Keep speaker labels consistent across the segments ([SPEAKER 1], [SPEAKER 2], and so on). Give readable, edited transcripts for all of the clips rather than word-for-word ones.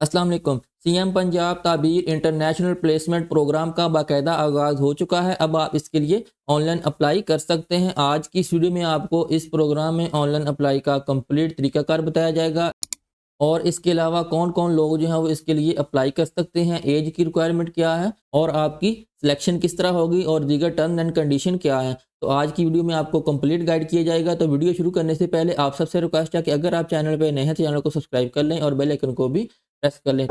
[SPEAKER 1] अस्सलाम वालेकुम। CM Punjab Tabeer international placement programme का बाकायदा आगाज़ हो चुका है। अब आप इसके लिए ऑनलाइन अप्लाई कर सकते हैं। आज की इस वीडियो में आपको इस प्रोग्राम में ऑनलाइन अप्लाई का कंप्लीट तरीकाकार बताया जाएगा और इसके अलावा कौन-कौन लोग जो हैं वो इसके लिए अप्लाई कर सकते हैं, ऐज की रिक्वायरमेंट क्या है और आपकी सिलेक्शन किस तरह होगी और दीगर टर्म्स एंड कंडीशन क्या है। तो आज की वीडियो में आपको कंप्लीट गाइड किया जाएगा। तो वीडियो शुरू करने से पहले आप सबसे रिक्वेस्ट है कि अगर आप चैनल पे नए हैं तो चैनल को सब्सक्राइब कर लें और बेल आइकन को भी प्रेस कर लें।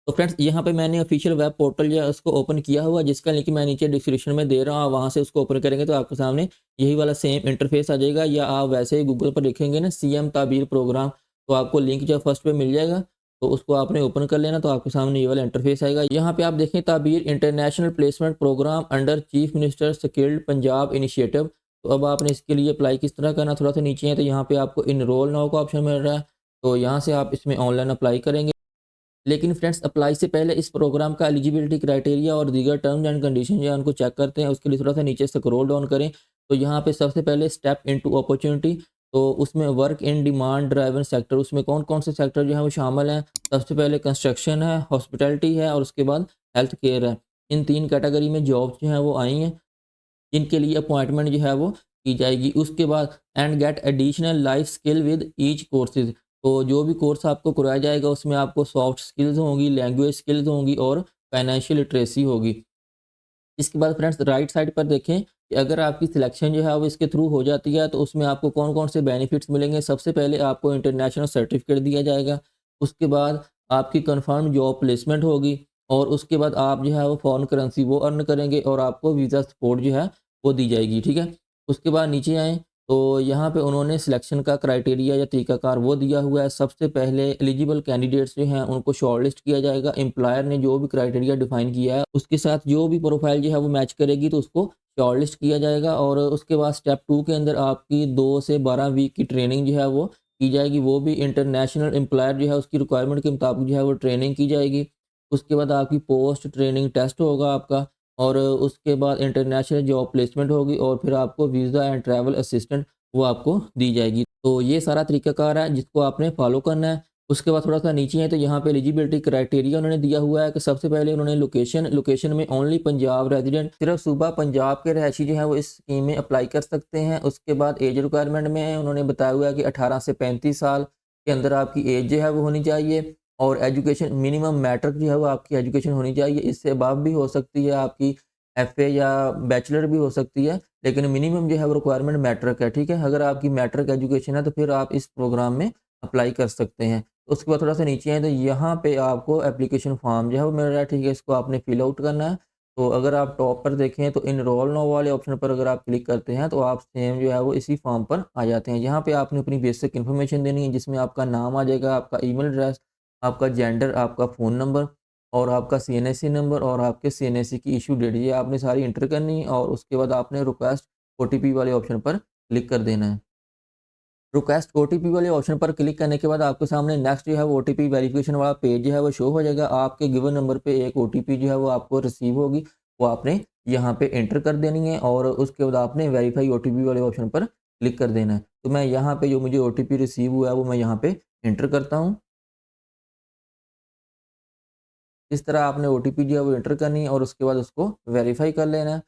[SPEAKER 1] तो फ्रेंड्स यहाँ पे मैंने ऑफिशियल वेब पोर्टल जो है उसको ओपन किया हुआ, जिसका लिंक मैं नीचे डिस्क्रिप्शन में दे रहा हूँ। वहाँ से उसको ओपन करेंगे तो आपके सामने यही वाला सेम इंटरफेस आ जाएगा, या आप वैसे ही गूगल पर लिखेंगे ना सीएम ताबीर प्रोग्राम, तो आपको लिंक जो फर्स्ट पे मिल जाएगा। तो उसको आपने ओपन कर लेना, तो आपके सामने ये वाला इंटरफेस आएगा। यहाँ पे आप देखें Tabeer international placement programme under chief minister skilled Punjab initiative. तो अब आपने इसके लिए अप्लाई किस तरह करना, थोड़ा सा नीचे है तो यहाँ पे आपको इनरोल नाउ का ऑप्शन मिल रहा है। तो यहाँ से आप इसमें ऑनलाइन अप्लाई करेंगे। लेकिन फ्रेंड्स अप्लाई से पहले इस प्रोग्राम का एलिजिबिलिटी क्राइटेरिया और दीगर टर्म्स एंड कंडीशन जो है उनको चेक करते हैं। उसके लिए थोड़ा सा नीचे स्क्रॉल डाउन करें तो यहाँ पे सबसे पहले स्टेप इनटू अपॉर्चुनिटी, तो उसमें work in demand driven sector, उसमें कौन कौन से सेक्टर जो है वो शामिल हैं। सबसे पहले कंस्ट्रक्शन है, हॉस्पिटैलिटी है और उसके बाद हेल्थ केयर है। इन तीन कैटेगरी में जॉब्स जो हैं वो आई हैं, जिनके लिए अपॉइंटमेंट जो है वो की जाएगी। उसके बाद and get additional life skill with each courses, तो जो भी कोर्स आपको कराया जाएगा उसमें आपको सॉफ्ट स्किल्स होंगी, लैंग्वेज स्किल्स होंगी और फाइनेंशियल लिटरेसी होगी। इसके बाद फ्रेंड्स राइट साइड पर देखें कि अगर आपकी सिलेक्शन जो है वो इसके थ्रू हो जाती है तो उसमें आपको कौन कौन से बेनिफिट्स मिलेंगे। सबसे पहले आपको इंटरनेशनल सर्टिफिकेट दिया जाएगा। उसके बाद आपकी कंफर्म जॉब प्लेसमेंट होगी और उसके बाद आप जो है वो फॉरेन करेंसी वो अर्न करेंगे और आपको वीज़ा सपोर्ट जो है वो दी जाएगी। ठीक है, उसके बाद नीचे आएँ तो यहाँ पे उन्होंने सिलेक्शन का क्राइटेरिया या तरीकाकार वो दिया हुआ है। सबसे पहले एलिजिबल कैंडिडेट्स जो हैं उनको शॉर्टलिस्ट किया जाएगा। एम्प्लॉयर ने जो भी क्राइटेरिया डिफाइन किया है उसके साथ जो भी प्रोफाइल जो है वो मैच करेगी तो उसको शॉर्टलिस्ट किया जाएगा। और उसके बाद स्टेप 2 के अंदर आपकी 2 से 12 वीक की ट्रेनिंग जो है वो की जाएगी। वो भी इंटरनेशनल एम्प्लॉयर जो है उसकी रिक्वायरमेंट के मुताबिक जो है वो ट्रेनिंग की जाएगी। उसके बाद आपकी पोस्ट ट्रेनिंग टेस्ट होगा आपका और उसके बाद इंटरनेशनल जॉब प्लेसमेंट होगी और फिर आपको वीज़ा एंड ट्रैवल असिस्टेंट वो आपको दी जाएगी। तो ये सारा तरीकाकार है जिसको आपने फॉलो करना है। उसके बाद थोड़ा-सा नीचे है तो यहाँ पे एलिजिबिलिटी क्राइटेरिया उन्होंने दिया हुआ है कि सबसे पहले उन्होंने लोकेशन में ओनली पंजाब रेज़िडेंट, सिर्फ़ सूबा पंजाब के रहायशी जो हैं वो इस स्कीम में अप्लाई कर सकते हैं। उसके बाद एज रिक्वायरमेंट में उन्होंने बताया हुआ है कि 18 से 35 साल के अंदर आपकी एज जो है वो होनी चाहिए और एजुकेशन मिनिमम मैट्रिक जो है वो आपकी एजुकेशन होनी चाहिए। इससे अबव भी हो सकती है आपकी एफए या बैचलर भी हो सकती है, लेकिन मिनिमम जो है वो रिक्वायरमेंट मैट्रिक है। ठीक है, अगर आपकी मैट्रिक एजुकेशन है तो फिर आप इस प्रोग्राम में अप्लाई कर सकते हैं। उसके बाद थोड़ा-सा नीचे आएँ तो यहाँ पे आपको एप्लीकेशन फॉर्म जो है वो मिल रहा है। ठीक है, इसको आपने फिल आउट करना है। तो अगर आप टॉप पर देखें तो एनरोल नाउ वाले ऑप्शन पर अगर आप क्लिक करते हैं तो आप सेम जो है वो इसी फॉर्म पर आ जाते हैं। यहाँ पे आपने अपनी बेसिक इन्फॉर्मेशन देनी है, जिसमें आपका नाम आ जाएगा, आपका ईमेल एड्रेस, आपका जेंडर, आपका फ़ोन नंबर और आपका सीएनएससी नंबर और आपके सीएनएससी की इश्यू डेट, ये आपने सारी एंटर करनी है। और उसके बाद आपने रिक्वेस्ट ओटीपी वाले ऑप्शन पर क्लिक कर देना है। रिक्वेस्ट ओटीपी वाले ऑप्शन पर क्लिक करने के बाद आपके सामने नेक्स्ट जो है वो ओटीपी वेरिफिकेशन वाला पेज जो है वो शो हो जाएगा। आपके गिवन नंबर पे एक ओटीपी जो है वो आपको रिसीव होगी, वो आपने यहाँ पे एंटर कर देनी है और उसके बाद आपने वेरीफाई ओटीपी वाले ऑप्शन पर क्लिक कर देना है। तो मैं यहाँ पे जो मुझे ओटीपी रिसीव हुआ है वो मैं यहाँ पे एंटर करता हूँ। इस तरह आपने ओटीपी जो है वो एंटर करनी है और उसके बाद उसको वेरीफाई कर लेना है।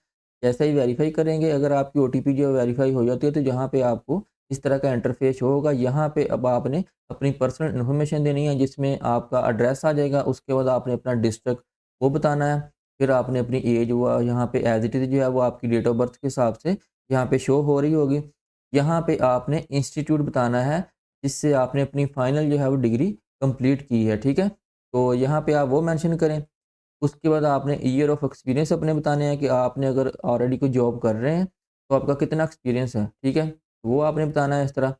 [SPEAKER 1] जैसे ही वेरीफाई करेंगे, अगर आपकी ओटीपी जो है वेरीफाई हो जाती है तो यहाँ पे आपको इस तरह का इंटरफेस होगा। यहाँ पे अब आपने अपनी पर्सनल इन्फॉर्मेशन देनी है, जिसमें आपका एड्रेस आ जाएगा। उसके बाद आपने अपना डिस्ट्रिक्ट वो बताना है। फिर आपने अपनी एज वो यहाँ पे एज इट इज़ जो है वो आपकी डेट ऑफ बर्थ के हिसाब से यहाँ पे शो हो रही होगी। यहाँ पे आपने इंस्टीट्यूट बताना है जिससे आपने अपनी फाइनल जो है वो डिग्री कंप्लीट की है। ठीक है, तो यहाँ पे आप वो मेंशन करें। उसके बाद आपने ईयर ऑफ एक्सपीरियंस अपने बताने हैं कि आपने अगर ऑलरेडी कोई जॉब कर रहे हैं तो आपका कितना एक्सपीरियंस है। ठीक है, वो आपने बताना है इस तरह।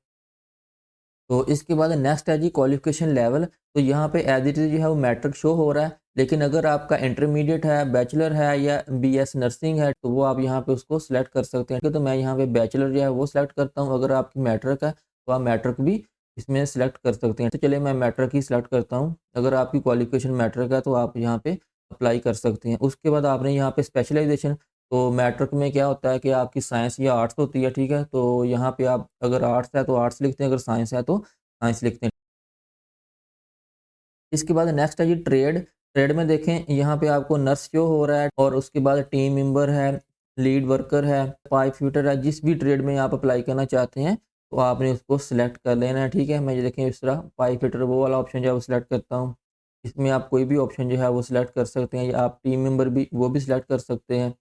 [SPEAKER 1] तो इसके बाद नेक्स्ट है जी क्वालिफिकेशन लेवल। तो यहाँ पे एज इट इज़ जो है वो मैट्रिक शो हो रहा है, लेकिन अगर आपका इंटरमीडिएट है, बैचलर है या बीएस नर्सिंग है तो वो आप यहाँ पे उसको सिलेक्ट कर सकते हैं। तो मैं यहाँ पे बैचलर जो है वो सिलेक्ट करता हूँ। अगर आपकी मैट्रिक है तो आप मैट्रिक भी इसमें सिलेक्ट कर सकते हैं। तो चलिए मैं मैट्रिक ही सिलेक्ट करता हूँ। अगर आपकी क्वालिफिकेशन मैट्रिक है तो आप यहाँ पे अप्लाई कर सकते हैं। उसके बाद आपने यहाँ पे स्पेशलाइजेशन, तो मैट्रिक में क्या होता है कि आपकी साइंस या आर्ट्स होती है, ठीक है? तो यहाँ पे आप अगर आर्ट्स है तो आर्ट्स लिखते हैं, अगर साइंस है तो साइंस लिखते हैं। इसके बाद नेक्स्ट है जी ट्रेड। ट्रेड में देखें यहाँ पे आपको नर्स शो हो रहा है और उसके बाद टीम मेंबर है, लीड वर्कर है, पाइप फिटर है। जिस भी ट्रेड में आप अप्लाई करना चाहते हैं तो आपने उसको सिलेक्ट कर लेना है, ठीक है? मैं ये देखें इस तरह पाइप फिटर वो वाला ऑप्शन जो है वो सिलेक्ट करता हूँ। इसमें आप कोई भी ऑप्शन जो है वो सिलेक्ट कर सकते हैं या आप टीम मेंबर भी वो भी सिलेक्ट कर सकते हैं।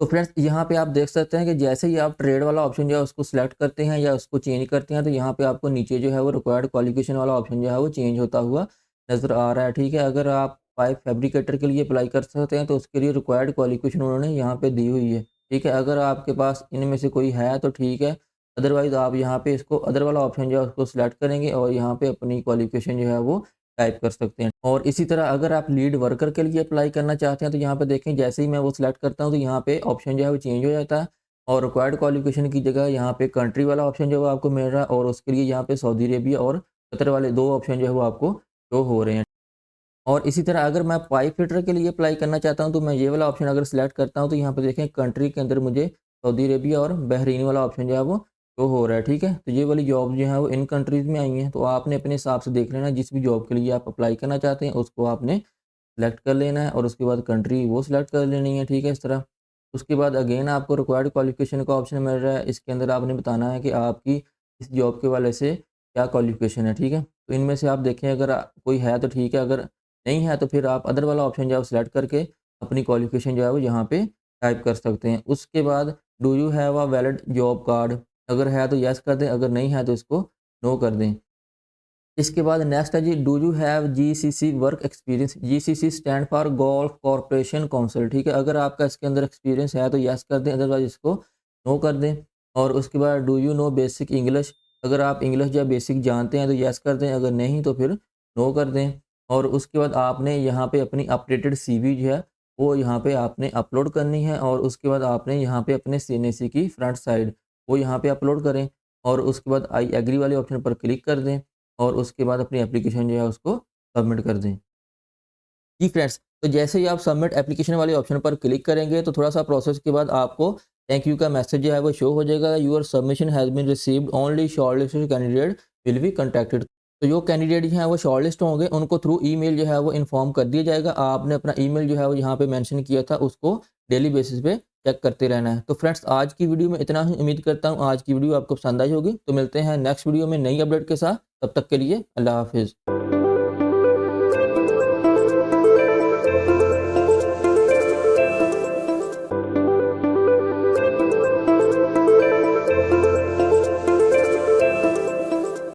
[SPEAKER 1] तो फ्रेंड्स यहाँ पे आप देख सकते हैं कि जैसे ही आप ट्रेड वाला ऑप्शन जो है उसको सिलेक्ट करते हैं या उसको चेंज करते हैं तो यहाँ पे आपको नीचे जो है वो रिक्वायर्ड क्वालिफिकेशन वाला ऑप्शन जो है वो चेंज होता हुआ नज़र आ रहा है, ठीक है? अगर आप पाइप फैब्रिकेटर के लिए अप्लाई कर सकते हैं तो उसके लिए रिक्वायर्ड क्वालिफिकेशन उन्होंने यहाँ पे दी हुई है, ठीक है? अगर आपके पास इनमें से कोई है तो ठीक है, अदरवाइज़ आप यहाँ पे इसको अदर वाला ऑप्शन जो है उसको सिलेक्ट करेंगे और यहाँ पे अपनी क्वालिफिकेशन जो है वो टाइप कर सकते हैं। और इसी तरह अगर आप लीड वर्कर के लिए अप्लाई करना चाहते हैं तो यहाँ पे देखें जैसे ही मैं वो सिलेक्ट करता हूँ तो यहाँ पे ऑप्शन जो है वो चेंज हो जाता है और रिक्वायर्ड क्वालिफिकेशन की जगह यहाँ पे कंट्री वाला ऑप्शन जो है वो आपको मिल रहा है और उसके लिए यहाँ पे सऊदी अरेबिया और कतर वाले 2 ऑप्शन जो है वो आपको शो हो रहे हैं। और इसी तरह अगर मैं पाइप फिटर के लिए अप्लाई करना चाहता हूँ तो मैं ये वाला ऑप्शन अगर सिलेक्ट करता हूँ तो यहाँ पे देखें कंट्री के अंदर मुझे सऊदी अरेबिया और बहरीन वाला ऑप्शन जो है वो शो हो रहा है, ठीक है? तो ये वाली जॉब जो है वो इन कंट्रीज़ में आई हैं, तो आपने अपने हिसाब से देख लेना जिस भी जॉब के लिए आप अप्लाई करना चाहते हैं उसको आपने सेलेक्ट कर लेना है और उसके बाद कंट्री वो सिलेक्ट कर लेनी है, ठीक है? इस तरह। उसके बाद अगेन आपको रिक्वायर्ड क्वालिफ़िकेशन का ऑप्शन मिल रहा है, इसके अंदर आपने बताना है कि आपकी इस जॉब के हवाले से क्या क्वालिफ़िकेशन है, ठीक है? तो इनमें से आप देखें अगर कोई है तो ठीक है, अगर नहीं है तो फिर आप अदर वाला ऑप्शन जो है वो सिलेक्ट करके अपनी क्वालिफ़िकेशन जो है वो यहाँ पे टाइप कर सकते हैं। उसके बाद do you have a valid job card? अगर है तो येस कर दें, अगर नहीं है तो इसको नो कर दें। इसके बाद नेक्स्ट है जी do you have GCC work experience? GCC stand for golf corporation council, ठीक है? अगर आपका इसके अंदर एक्सपीरियंस है तो यस कर दें, अदरवाइज इसको नो कर दें। और उसके बाद do you know basic English? अगर आप इंग्लिश या बेसिक जानते हैं तो यस कर दें, अगर नहीं तो फिर नो कर दें। और उसके बाद आपने यहाँ पे अपनी अपडेटेड सीवी जो है वो यहाँ पे आपने अपलोड करनी है और उसके बाद आपने यहाँ पे अपने सीएनएसी की फ्रंट साइड वो यहाँ पे अपलोड करें और उसके बाद आई एग्री वाले ऑप्शन पर क्लिक कर दें और उसके बाद अपनी एप्लीकेशन जो है उसको सबमिट कर दें। जी फ्रेंड्स, तो जैसे ही आप सबमिट एप्लीकेशन वाले ऑप्शन पर क्लिक करेंगे तो थोड़ा-सा प्रोसेस के बाद आपको थैंक यू का मैसेज जो है वो शो हो जाएगा। Your submission has been received only shortlisted candidate will be contacted. तो जो कैंडिडेट जो हैं वो शॉर्टलिस्ट होंगे उनको थ्रू ईमेल जो है वो इन्फॉर्म कर दिया जाएगा। आपने अपना ईमेल जो है वो यहाँ पे मेंशन किया था उसको डेली बेसिस पे चेक करते रहना है। तो फ्रेंड्स आज की वीडियो में इतना ही, उम्मीद करता हूँ आज की वीडियो आपको पसंद आई होगी। तो मिलते हैं नेक्स्ट वीडियो में नई अपडेट के साथ, तब तक के लिए अल्लाह हाफ़िज़।